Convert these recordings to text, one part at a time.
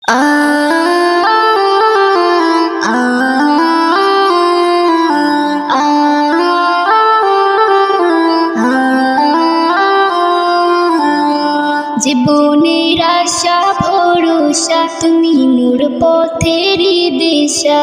আ আ আ জীবনের আশা ভরসা তুমি মোর পথেরই দিশা।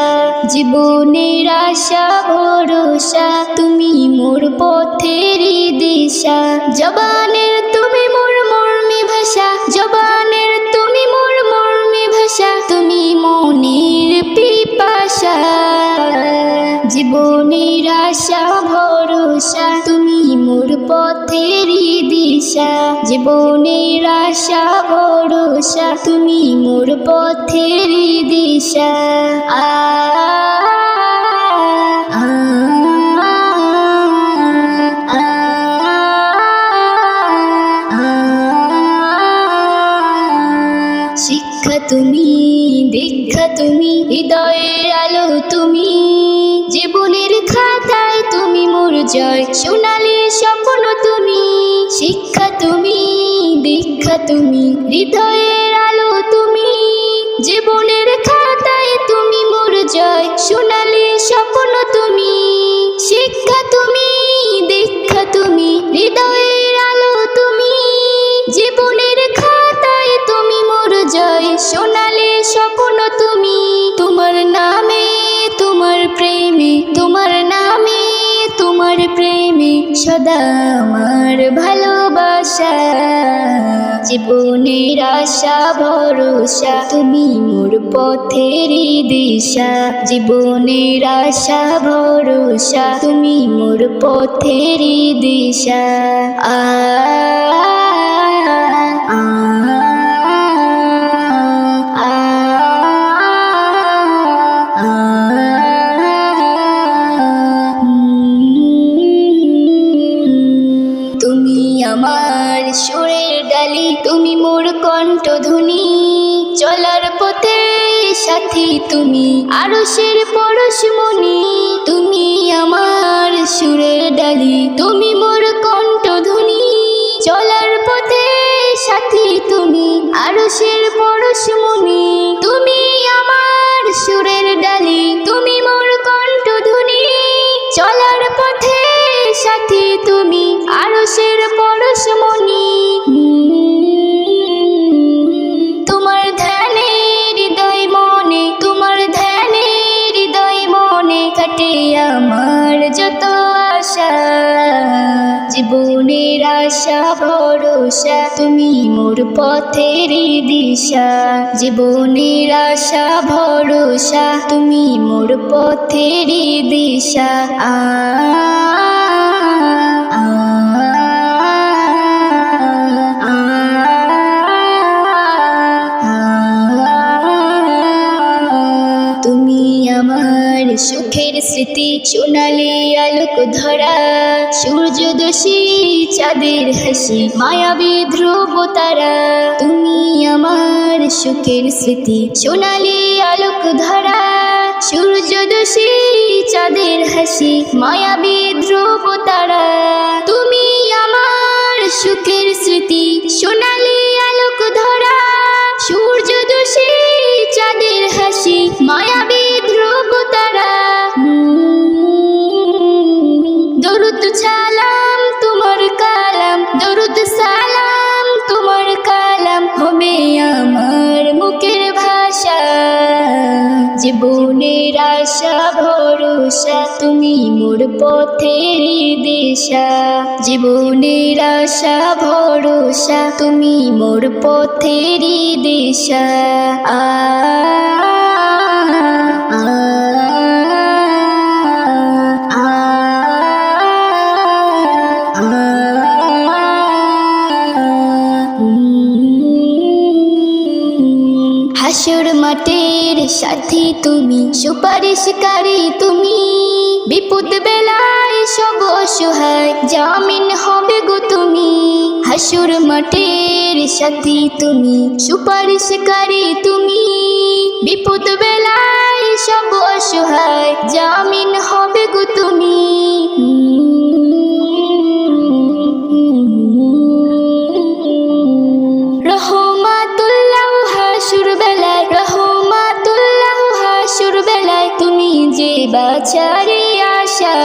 জীবনের আশা ভরসা তুমি মোর পথেরই দিশা। জবানের তুমি মোর মর্মী ভাষা, জবানের তুমি মোর মর্মী ভাষা, তুমি মনের পিপাসা। জীবনের আশা ভরসা তুমি মোর পথেরই দিশা। জীবনের আশা ভরসা তুমি মোর পথেরই দিশা। আ আ শিক্ষা তুমি, দীক্ষা তুমি, হৃদয়ের আলো তুমি, জীবনের খাতায় তুমি মোর জয়, সোনালি স্বপ্ন তুমি। শিক্ষা তুমি, দীক্ষা তুমি, হৃদয়ের আলো তুমি, জীবনের খাতায় তুমি মোর জয়, সোনালি স্বপ্ন তুমি। শিক্ষা তুমি, দীক্ষা তুমি, হৃদয়ের আলো তুমি, জীবনের খাতায় তুমি মোর জয়, সোনালি স্বপ্ন তুমি। তোমার নামে, তোমার প্রেমে, তোমার নামে, তোমার প্রেমে সদা আমার ভালোবাসা। জীবনের আশা ভরসা তুমি মোর পথেরই দিশা। জীবনের আশা ভরসা তুমি মোর পথেরই দিশা। আ আ তুমি আমার সুরের ডালি, তুমি মোর কণ্ঠধ্বনি, চলার পথে সাথী তুমি আরশের পরশমণি। তুমি আমার সুরের ডালি, তুমি মোর কণ্ঠধ্বনি, চলার পথে সাথী তুমি আরশের পরশমণি। তুমি আমার সুরের ডালি, তুমি মোর কণ্ঠধ্বনি, চলার পথে সাথী তুমি আরশের পরশমণি। তোমার ধ্যানে হৃদয় মনে, তোমার ধ্যানে হৃদয় মনে কাটে আমার যত আশা। জীবনের আশা ভরসা তুমি মোর পথেরই দিশা। জীবনের আশা ভরসা তুমি মোর পথেরই দিশা। আ তুমি আমার সুখের স্মৃতি, সোনালি আলোক ধরা, সূর্যদোষী চাঁদের হাসি, মায়াবী ধ্রুব তারা। তুমি আমার সুখের স্মৃতি, সোনালি আলোক ধরা, সূর্যদোষী চাঁদের হাসি, মায়াবী ধ্রুব তারা। তুমি আমার সুখের স্মৃতি, সোনালি আলোক ধরা, সূর্যদোষী চাঁদের হাসি, মায়াবী ধ্রুব তারা। দরুদ সালাম তোমার কালাম, দরুদ সালাম তোমার কালাম হবে আমার মুখের ভাষা। জীবনের আশা ভরসা তুমি মোর পথেরই দিশা। জীবনের আশা ভরসা তুমি মোর পথেরই দিশা। আ হাসর মাঠের সাথী তুমি, সুপারিশকারী তুমি, বিপদ বেলায় সব অসহায় জামিন হবে গো তুমি। হাসর মাঠের সাথী তুমি, সুপারিশকারী তুমি, বিপদ বেলায় সব অসহায় জামিন হবে গো তুমি। রহমাতুল্লাহ হাসর বেলায় বাঁচারি আশা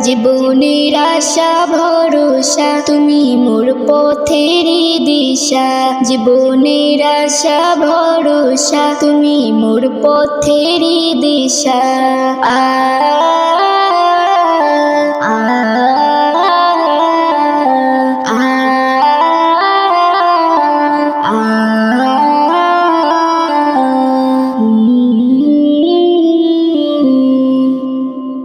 জীবনের আশা ভরসা তুমি মোর পথেরই দিশা জীবনের আশা ভরসা তুমি মোর পথেরই দিশা